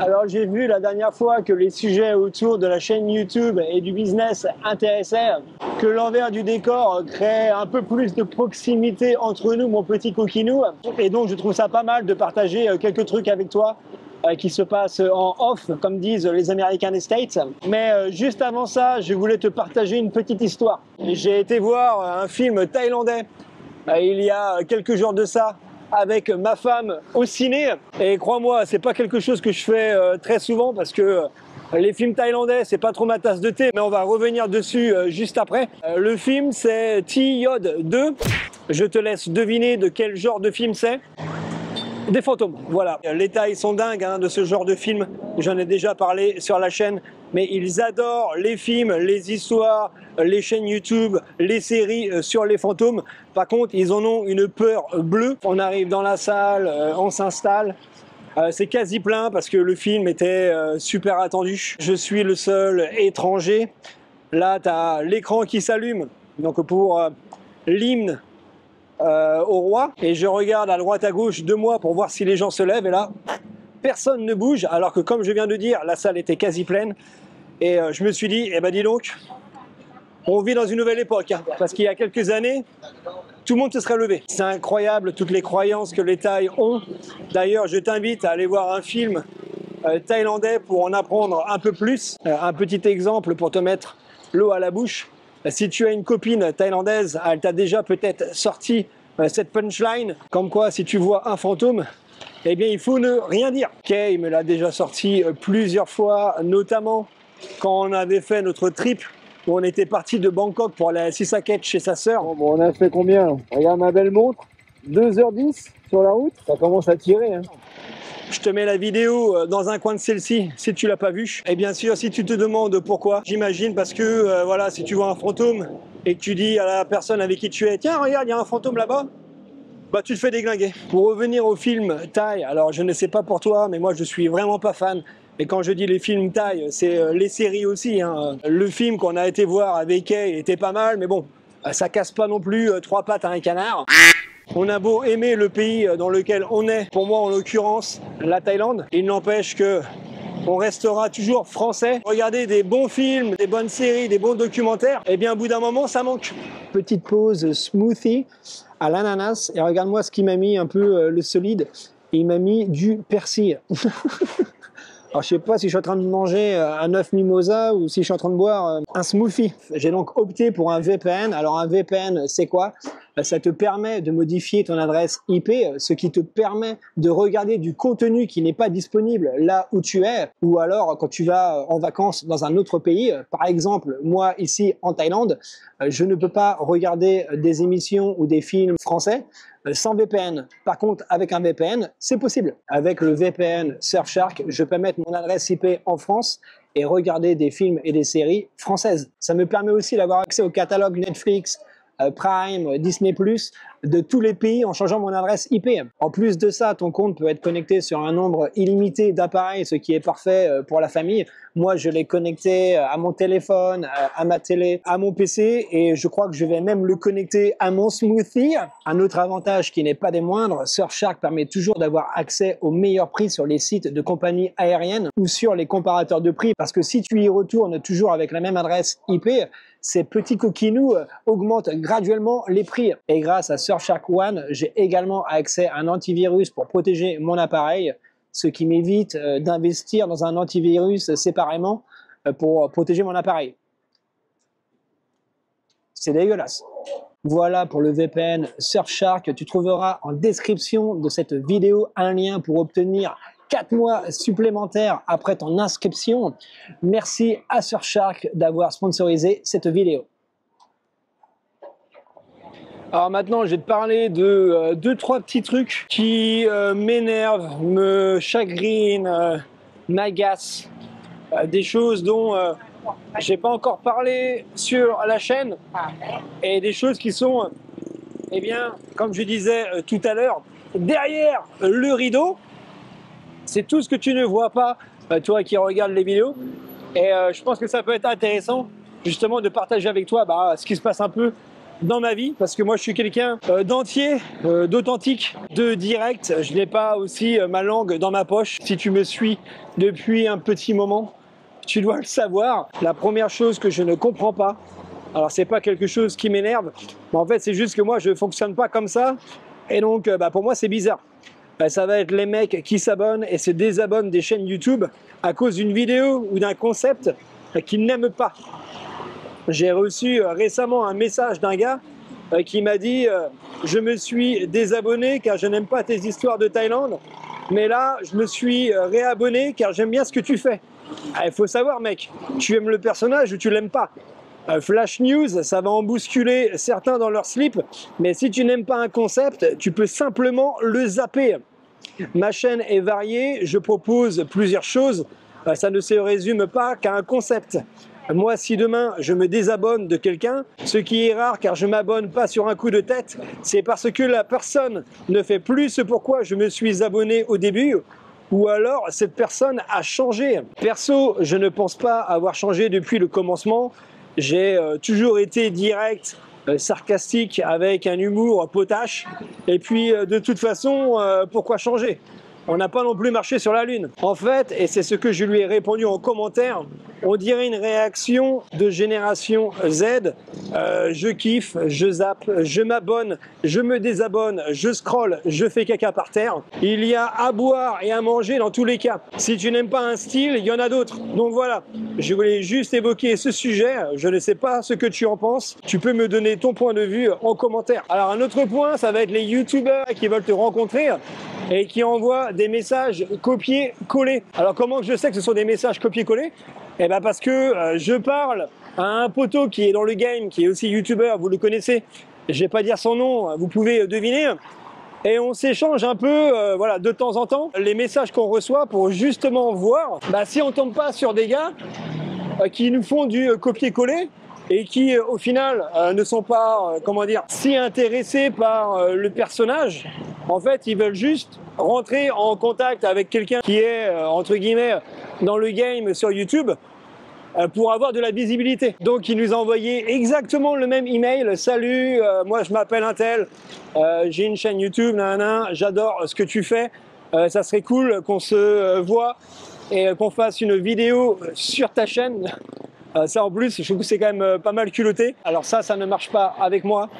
Alors j'ai vu la dernière fois que les sujets autour de la chaîne YouTube et du business intéressaient, que l'envers du décor crée un peu plus de proximité entre nous, mon petit coquinou. Et donc je trouve ça pas mal de partager quelques trucs avec toi qui se passent en off, comme disent les Américains des States. Mais juste avant ça, je voulais te partager une petite histoire. J'ai été voir un film thaïlandais il y a quelques jours de ça, avec ma femme au ciné. Et crois-moi, c'est pas quelque chose que je fais très souvent parce que les films thaïlandais, c'est pas trop ma tasse de thé, mais on va revenir dessus juste après. Le film, c'est T-Yod 2. Je te laisse deviner de quel genre de film c'est. Des fantômes, voilà. Les Thaïs sont dingues hein, de ce genre de film. J'en ai déjà parlé sur la chaîne. Mais ils adorent les films, les histoires, les chaînes YouTube, les séries sur les fantômes. Par contre, ils en ont une peur bleue. On arrive dans la salle, on s'installe. C'est quasi plein parce que le film était super attendu. Je suis le seul étranger. Là, tu as l'écran qui s'allume. Donc pour l'hymne au roi, et je regarde à droite à gauche de moi pour voir si les gens se lèvent, et là personne ne bouge, alors que comme je viens de dire, la salle était quasi pleine, et je me suis dit, eh ben dis donc, on vit dans une nouvelle époque, hein, parce qu'il y a quelques années, tout le monde se serait levé. C'est incroyable toutes les croyances que les Thaïs ont. D'ailleurs, je t'invite à aller voir un film thaïlandais pour en apprendre un peu plus. Un petit exemple pour te mettre l'eau à la bouche. Si tu as une copine thaïlandaise, elle t'a déjà peut-être sorti cette punchline, comme quoi si tu vois un fantôme, eh bien il faut ne rien dire. Kay me l'a déjà sorti plusieurs fois, notamment quand on avait fait notre trip, où on était parti de Bangkok pour aller à Sisaket chez sa sœur. Bon, on a fait combien? Regarde ma belle montre, 2h10 sur la route, ça commence à tirer. Hein. Je te mets la vidéo dans un coin de celle-ci si tu l'as pas vue. Et bien sûr, si tu te demandes pourquoi, j'imagine parce que voilà, si tu vois un fantôme et que tu dis à la personne avec qui tu es, tiens, regarde, il y a un fantôme là-bas, bah tu te fais déglinguer. Pour revenir au film Thaï, alors je ne sais pas pour toi, mais moi je suis vraiment pas fan. Et quand je dis les films Thaï, c'est les séries aussi. Hein. Le film qu'on a été voir avec Kay était pas mal, mais bon, ça casse pas non plus trois pattes à un canard. On a beau aimer le pays dans lequel on est, pour moi en l'occurrence la Thaïlande, il n'empêche que on restera toujours français. Regarder des bons films, des bonnes séries, des bons documentaires, et bien au bout d'un moment ça manque. Petite pause smoothie à l'ananas, et regarde-moi ce qu'il m'a mis un peu le solide, il m'a mis du persil. Alors je sais pas si je suis en train de manger un œuf mimosa ou si je suis en train de boire un smoothie. J'ai donc opté pour un VPN. Alors un VPN, c'est quoi? Ça te permet de modifier ton adresse IP, ce qui te permet de regarder du contenu qui n'est pas disponible là où tu es, ou alors quand tu vas en vacances dans un autre pays. Par exemple, moi ici en Thaïlande, je ne peux pas regarder des émissions ou des films français sans VPN. Par contre, avec un VPN, c'est possible. Avec le VPN Surfshark, je peux mettre mon adresse IP en France et regarder des films et des séries françaises. Ça me permet aussi d'avoir accès au catalogue Netflix, Prime, Disney+, de tous les pays en changeant mon adresse IP. En plus de ça, ton compte peut être connecté sur un nombre illimité d'appareils, ce qui est parfait pour la famille. Moi, je l'ai connecté à mon téléphone, à ma télé, à mon PC, et je crois que je vais même le connecter à mon smoothie. Un autre avantage qui n'est pas des moindres, Surfshark permet toujours d'avoir accès aux meilleurs prix sur les sites de compagnies aériennes ou sur les comparateurs de prix, parce que si tu y retournes toujours avec la même adresse IP, ces petits coquinous augmentent graduellement les prix. Et grâce à Surfshark One, j'ai également accès à un antivirus pour protéger mon appareil, ce qui m'évite d'investir dans un antivirus séparément pour protéger mon appareil. C'est dégueulasse. Voilà pour le VPN Surfshark. Tu trouveras en description de cette vidéo un lien pour obtenir 4 mois supplémentaires après ton inscription. Merci à Surfshark d'avoir sponsorisé cette vidéo. Alors maintenant, je vais te parler de 2-3 petits trucs qui m'énervent, me chagrinent, m'agacent. Des choses dont j'ai pas encore parlé sur la chaîne et des choses qui sont, eh bien, comme je disais tout à l'heure, derrière le rideau. C'est tout ce que tu ne vois pas, toi qui regardes les vidéos. Et je pense que ça peut être intéressant, justement, de partager avec toi ce qui se passe un peu dans ma vie, parce que moi je suis quelqu'un d'entier, d'authentique, de direct. Je n'ai pas aussi ma langue dans ma poche. Si tu me suis depuis un petit moment, tu dois le savoir. La première chose que je ne comprends pas, alors c'est pas quelque chose qui m'énerve, mais en fait c'est juste que moi je fonctionne pas comme ça, et donc pour moi c'est bizarre. Ça va être les mecs qui s'abonnent et se désabonnent des chaînes YouTube à cause d'une vidéo ou d'un concept qu'ils n'aiment pas. J'ai reçu récemment un message d'un gars qui m'a dit je me suis désabonné car je n'aime pas tes histoires de Thaïlande, mais là je me suis réabonné car j'aime bien ce que tu fais. Il faut savoir mec, tu aimes le personnage ou tu l'aimes pas. Flash News, ça va en bousculer certains dans leur slip, mais si tu n'aimes pas un concept, tu peux simplement le zapper. Ma chaîne est variée, je propose plusieurs choses, ça ne se résume pas qu'à un concept. Moi, si demain je me désabonne de quelqu'un, ce qui est rare car je ne m'abonne pas sur un coup de tête, c'est parce que la personne ne fait plus ce pourquoi je me suis abonné au début, ou alors cette personne a changé. Perso, je ne pense pas avoir changé depuis le commencement. J'ai toujours été direct, sarcastique, avec un humour potache. Et puis, de toute façon, pourquoi changer ? On n'a pas non plus marché sur la Lune. En fait, et c'est ce que je lui ai répondu en commentaire, on dirait une réaction de génération Z. Je kiffe, je zappe, je m'abonne, je me désabonne, je scrolle, je fais caca par terre. Il y a à boire et à manger dans tous les cas. Si tu n'aimes pas un style, il y en a d'autres. Donc voilà, je voulais juste évoquer ce sujet. Je ne sais pas ce que tu en penses. Tu peux me donner ton point de vue en commentaire. Alors un autre point, ça va être les youtubeurs qui veulent te rencontrer et qui envoient des messages copiés-collés. Alors comment je sais que ce sont des messages copiés-collés ? Eh ben parce que je parle à un poteau qui est dans le game, qui est aussi youtubeur, vous le connaissez, je vais pas dire son nom, vous pouvez deviner, et on s'échange un peu voilà, de temps en temps les messages qu'on reçoit pour justement voir si on tombe pas sur des gars qui nous font du copier-coller et qui au final ne sont pas comment dire, si intéressés par le personnage. En fait, ils veulent juste rentrer en contact avec quelqu'un qui est entre guillemets dans le game sur YouTube pour avoir de la visibilité. Donc il nous a envoyé exactement le même email. Salut, moi je m'appelle Untel, j'ai une chaîne YouTube, nanana, j'adore ce que tu fais, ça serait cool qu'on se voit et qu'on fasse une vidéo sur ta chaîne. Ça en plus, je trouve que c'est quand même pas mal culotté. Alors ça ne marche pas avec moi.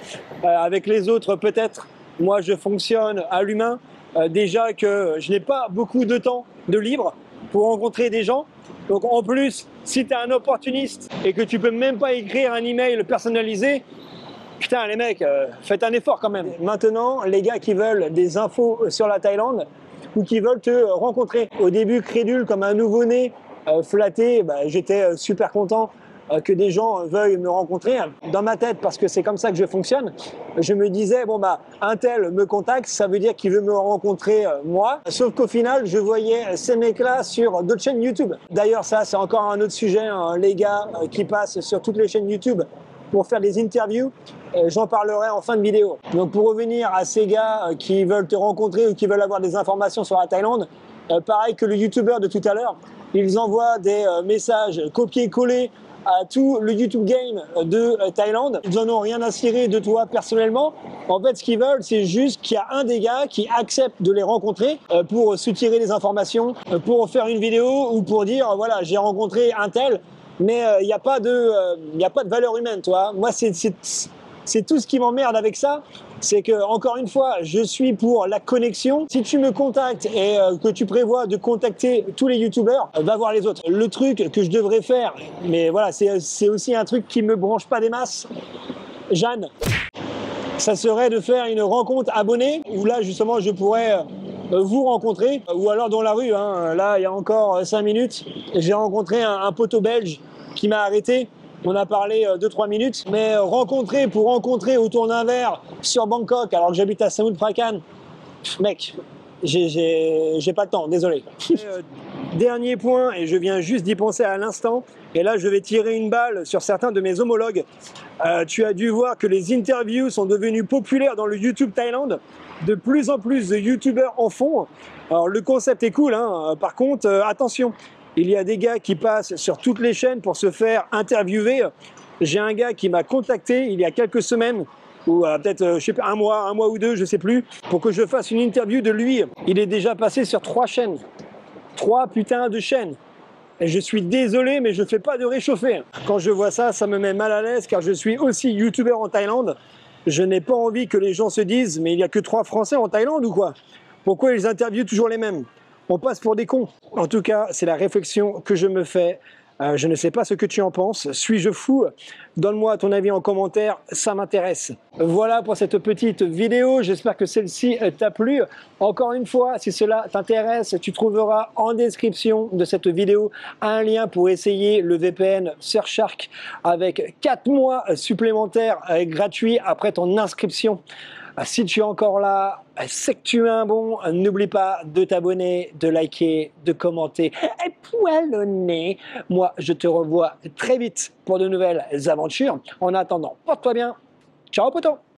Avec les autres peut-être. Moi je fonctionne à l'humain. Déjà que je n'ai pas beaucoup de temps de libre pour rencontrer des gens. Donc en plus, si tu es un opportuniste et que tu peux même pas écrire un email personnalisé, putain les mecs, faites un effort quand même. Maintenant, les gars qui veulent des infos sur la Thaïlande ou qui veulent te rencontrer, au début crédule comme un nouveau-né, flatté, j'étais super content que des gens veuillent me rencontrer. Dans ma tête, parce que c'est comme ça que je fonctionne, je me disais, un tel me contacte, ça veut dire qu'il veut me rencontrer moi. Sauf qu'au final, je voyais ces mecs-là sur d'autres chaînes YouTube. D'ailleurs, ça, c'est encore un autre sujet, les gars qui passent sur toutes les chaînes YouTube pour faire des interviews. J'en parlerai en fin de vidéo. Donc pour revenir à ces gars qui veulent te rencontrer ou qui veulent avoir des informations sur la Thaïlande, pareil que le YouTuber de tout à l'heure, ils envoient des messages copier-coller à tout le YouTube game de Thaïlande. Ils n'en ont rien à cirer de toi personnellement. En fait, ce qu'ils veulent, c'est juste qu'il y a un des gars qui accepte de les rencontrer pour soutirer des informations, pour faire une vidéo ou pour dire, voilà, j'ai rencontré un tel, mais il n'y a pas de valeur humaine, toi. Moi, c'est tout ce qui m'emmerde avec ça. C'est que, encore une fois, je suis pour la connexion. Si tu me contactes et que tu prévois de contacter tous les youtubeurs, va voir les autres. Le truc que je devrais faire, mais voilà, c'est aussi un truc qui me branche pas des masses, Jeanne, ça serait de faire une rencontre abonnée où là, justement, je pourrais vous rencontrer, ou alors dans la rue. Là, il y a encore 5 minutes, j'ai rencontré un poteau belge qui m'a arrêté. On a parlé 2-3 minutes, mais rencontrer autour d'un verre sur Bangkok, alors que j'habite à Samut Prakan, mec, j'ai pas le temps, désolé. Dernier point, et je viens juste d'y penser à l'instant, et là je vais tirer une balle sur certains de mes homologues. Tu as dû voir que les interviews sont devenues populaires dans le YouTube Thaïlande. De plus en plus de youtubeurs en font. Alors le concept est cool, par contre, attention. Il y a des gars qui passent sur toutes les chaînes pour se faire interviewer. J'ai un gars qui m'a contacté il y a quelques semaines, ou peut-être, je sais pas, un mois ou deux, je sais plus, pour que je fasse une interview de lui. Il est déjà passé sur 3 chaînes. 3 putains de chaînes. Et je suis désolé, mais je ne fais pas de réchauffer. Quand je vois ça, ça me met mal à l'aise, car je suis aussi youtubeur en Thaïlande. Je n'ai pas envie que les gens se disent, mais il n'y a que 3 Français en Thaïlande ou quoi? Pourquoi ils interviewent toujours les mêmes? On passe pour des cons. En tout cas, c'est la réflexion que je me fais. Je ne sais pas ce que tu en penses. Suis-je fou? Donne-moi ton avis en commentaire, ça m'intéresse. Voilà pour cette petite vidéo. J'espère que celle-ci t'a plu. Encore une fois, si cela t'intéresse, tu trouveras en description de cette vidéo un lien pour essayer le VPN Surfshark avec 4 mois supplémentaires gratuits après ton inscription. Si tu es encore là, c'est que tu es un bon. N'oublie pas de t'abonner, de liker, de commenter et poilonner. Moi, je te revois très vite pour de nouvelles aventures. En attendant, porte-toi bien. Ciao, poton!